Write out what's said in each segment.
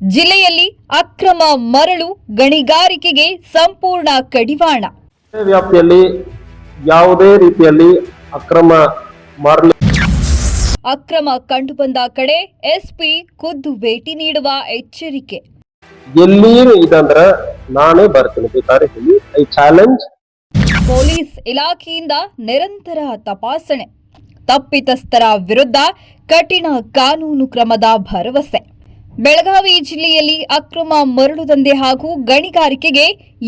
ಜಿಲ್ಲೆಯಲ್ಲಿ ಅಕ್ರಮ ಮರಳು ಗಣಿಗಾರಿಕೆಗೆ ಸಂಪೂರ್ಣ ಕಡಿವಾಣ. ವ್ಯಾಪ್ತಿಯಲ್ಲಿ ಯಾವುದೇ ರೀತಿಯಲ್ಲಿ ಅಕ್ರಮ ಕಂಡುಬಂದ ಕಡೆ ಎಸ್ಪಿ ಖುದ್ದು ಭೇಟಿ ನೀಡುವ ಎಚ್ಚರಿಕೆ. ಎಲ್ಲಿಯೂ ಇದಂದ್ರೆ ನಾನೇ ಬರ್ತೀನಿ ಬೇಕಾದ್ರೆ ಹೇಳಿ. I challenge. ಪೊಲೀಸ್ ಇಲಾಖೆಯಿಂದ ನಿರಂತರ ತಪಾಸಣೆ, ತಪ್ಪಿತಸ್ಥರ ವಿರುದ್ಧ ಕಠಿಣ ಕಾನೂನು ಕ್ರಮದ ಭರವಸೆ. ಬೆಳಗಾವಿ ಜಿಲ್ಲೆಯಲ್ಲಿ ಅಕ್ರಮ ಮರಳು ದಂಧೆ ಹಾಗೂ ಗಣಿಗಾರಿಕೆಗೆ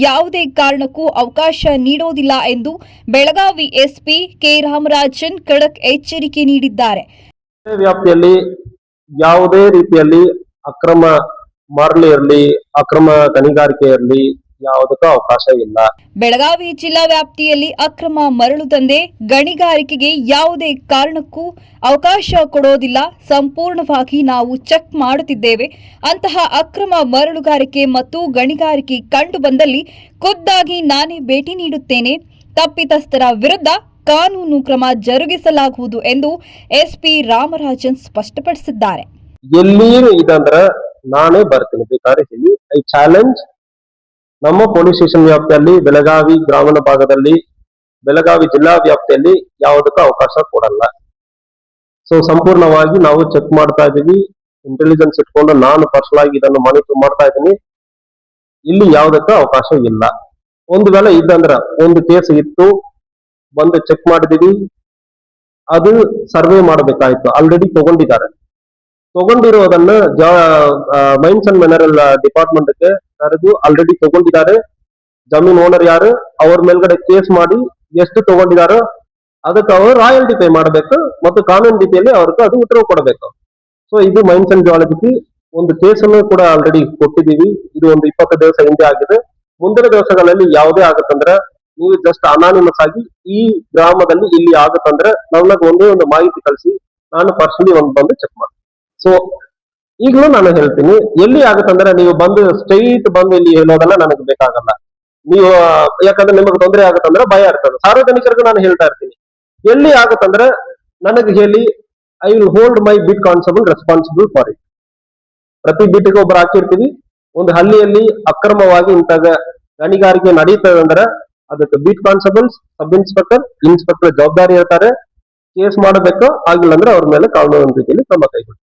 ಯಾವುದೇ ಕಾರಣಕ್ಕೂ ಅವಕಾಶ ನೀಡೋದಿಲ್ಲ ಎಂದು ಬೆಳಗಾವಿ ಎಸ್ಪಿ ಕೆ ರಾಮರಾಜನ್ ಖಡಕ್ ಎಚ್ಚರಿಕೆ ನೀಡಿದ್ದಾರೆ. ವ್ಯಾಪ್ತಿಯಲ್ಲಿ ಯಾವುದೇ ರೀತಿಯಲ್ಲಿ ಅಕ್ರಮ ಮರಳು ಇರಲಿ, ಅಕ್ರಮ ಗಣಿಗಾರಿಕೆ ಇರಲಿ, ಯಾವುದಕ್ಕೂ ಅವಕಾಶ ಇಲ್ಲ. ಬೆಳಗಾವಿ ಜಿಲ್ಲಾ ವ್ಯಾಪ್ತಿಯಲ್ಲಿ ಅಕ್ರಮ ಮರಳು ದಂಧೆ ಗಣಿಗಾರಿಕೆಗೆ ಯಾವುದೇ ಕಾರಣಕ್ಕೂ ಅವಕಾಶ ಕೊಡೋದಿಲ್ಲ. ಸಂಪೂರ್ಣವಾಗಿ ನಾವು ಚೆಕ್ ಮಾಡುತ್ತಿದ್ದೇವೆ. ಅಂತಹ ಅಕ್ರಮ ಮರಳುಗಾರಿಕೆ ಮತ್ತು ಗಣಿಗಾರಿಕೆ ಕಂಡು ಬಂದಲ್ಲಿ ಖುದ್ದಾಗಿ ನಾನೇ ಭೇಟಿ ನೀಡುತ್ತೇನೆ. ತಪ್ಪಿತಸ್ಥರ ವಿರುದ್ಧ ಕಾನೂನು ಕ್ರಮ ಜರುಗಿಸಲಾಗುವುದು ಎಂದು ಎಸ್ಪಿ ರಾಮರಾಜನ್ ಸ್ಪಷ್ಟಪಡಿಸಿದ್ದಾರೆ. ಎಲ್ಲಿಯೂ ಇದಂದ್ರೆ ನಾನೇ ಬರ್ತೀನಿ ಬೇಕಾದ್ರೆ ಹೇಳಿ. I challenge. ನಮ್ಮ ಪೊಲೀಸ್ ಸ್ಟೇಷನ್ ವ್ಯಾಪ್ತಿಯಲ್ಲಿ ಬೆಳಗಾವಿ ಗ್ರಾಮೀಣ ಭಾಗದಲ್ಲಿ, ಬೆಳಗಾವಿ ಜಿಲ್ಲಾ ವ್ಯಾಪ್ತಿಯಲ್ಲಿ ಯಾವುದಕ್ಕೂ ಅವಕಾಶ ಕೊಡಲ್ಲ. ಸೊ ಸಂಪೂರ್ಣವಾಗಿ ನಾವು ಚೆಕ್ ಮಾಡ್ತಾ ಇದ್ದೀವಿ. ಇಂಟೆಲಿಜೆನ್ಸ್ ಇಟ್ಕೊಂಡು ನಾನು ಪರ್ಸನಲ್ ಆಗಿ ಇದನ್ನು ಮಾನಿಟರ್ ಮಾಡ್ತಾ ಇದ್ದೀನಿ. ಇಲ್ಲಿ ಯಾವುದಕ್ಕೂ ಅವಕಾಶ ಇಲ್ಲ. ಒಂದು ವೇಳೆ ಇದ್ದಂದ್ರ ಒಂದು ಕೇಸ್ ಇತ್ತು, ಬಂದು ಚೆಕ್ ಮಾಡಿದೀವಿ, ಅದು ಸರ್ವೆ ಮಾಡಬೇಕಾಯ್ತು. ಆಲ್ರೆಡಿ ತಗೊಂಡಿರೋದನ್ನ ಮೈನ್ಸ್ ಅಂಡ್ ಮಿನರಲ್ ಡಿಪಾರ್ಟ್ಮೆಂಟ್ಗೆ ಕರೆದು ಆಲ್ರೆಡಿ ತಗೊಂಡಿದ್ದಾರೆ. ಜಮೀನ್ ಓನರ್ ಯಾರು, ಅವ್ರ ಮೇಲ್ಗಡೆ ಕೇಸ್ ಮಾಡಿ ಎಷ್ಟು ತಗೊಂಡಿದಾರೋ ಅದಕ್ಕೆ ಅವರು ರಾಯಲ್ಟಿ ಪೇ ಮಾಡಬೇಕು ಮತ್ತು ಕಾನೂನು ರೀತಿಯಲ್ಲಿ ಅವ್ರಿಗೆ ಅದು ಉತ್ತರ ಕೊಡಬೇಕು. ಸೊ ಇದು ಮೈನ್ಸ್ ಅಂಡ್ ಜಿಯಾಲಜಿಕಿ ಒಂದು ಕೇಸನ್ನು ಕೂಡ ಆಲ್ರೆಡಿ ಕೊಟ್ಟಿದ್ದೀವಿ. ಇದು ಒಂದು 20 ದಿವಸ ಹಿಂದೆ ಆಗಿದೆ. ಮುಂದಿನ ದಿವಸಗಳಲ್ಲಿ ಯಾವುದೇ ಆಗುತ್ತಂದ್ರೆ ನೀವು ಜಸ್ಟ್ ಅನಾನಿಮಸ್ ಆಗಿ ಈ ಗ್ರಾಮದಲ್ಲಿ ಇಲ್ಲಿ ಆಗುತ್ತಂದ್ರೆ ನಮ್ಗೆ ಒಂದೇ ಒಂದು ಮಾಹಿತಿ ಕಳಿಸಿ, ನಾನು ಪರ್ಸನಲಿ ಬಂದು ಚೆಕ್ ಮಾಡ್ತೀನಿ. ಸೊ ಈಗಲೂ ನಾನು ಹೇಳ್ತೀನಿ, ಎಲ್ಲಿ ಆಗುತ್ತಂದ್ರೆ ನೀವು ಬಂದು ಸ್ಟ್ರೈಟ್ ಬಂದು ಇಲ್ಲಿ ಹೇಳೋದಲ್ಲ ನನಗೆ ಬೇಕಾಗಲ್ಲ. ನೀವು ಯಾಕಂದ್ರೆ ನಿಮಗೆ ತೊಂದರೆ ಆಗುತ್ತಂದ್ರೆ ಭಯ ಇರ್ತದೆ. ಸಾರ್ವಜನಿಕರಿಗೂ ನಾನು ಹೇಳ್ತಾ ಇರ್ತೀನಿ, ಎಲ್ಲಿ ಆಗುತ್ತಂದ್ರೆ ನನಗೆ ಹೇಳಿ, I will hold my bit constable responsible for it. ಪ್ರತಿ ಬಿಟ್ಗೆ ಒಬ್ಬರು ಹಾಕಿರ್ತೀವಿ. ಒಂದು ಹಳ್ಳಿಯಲ್ಲಿ ಅಕ್ರಮವಾಗಿ ಇಂಥ ಗಣಿಗಾರಿಕೆ ನಡೀತದೆ ಅಂದ್ರೆ ಅದಕ್ಕೆ ಬೀಟ್ ಕಾನ್ಸ್ಟೇಬಲ್ಸ್, ಸಬ್ ಇನ್ಸ್ಪೆಕ್ಟರ್ ಜವಾಬ್ದಾರಿ ಇರ್ತಾರೆ. ಕೇಸ್ ಮಾಡಬೇಕು. ಆಗಿಲ್ಲ ಅಂದ್ರೆ ಅವ್ರ ಮೇಲೆ ಕಾನೂನು ರೀತಿಯಲ್ಲಿ ಕ್ರಮ ಕೈಗೊಳ್ಳಿ.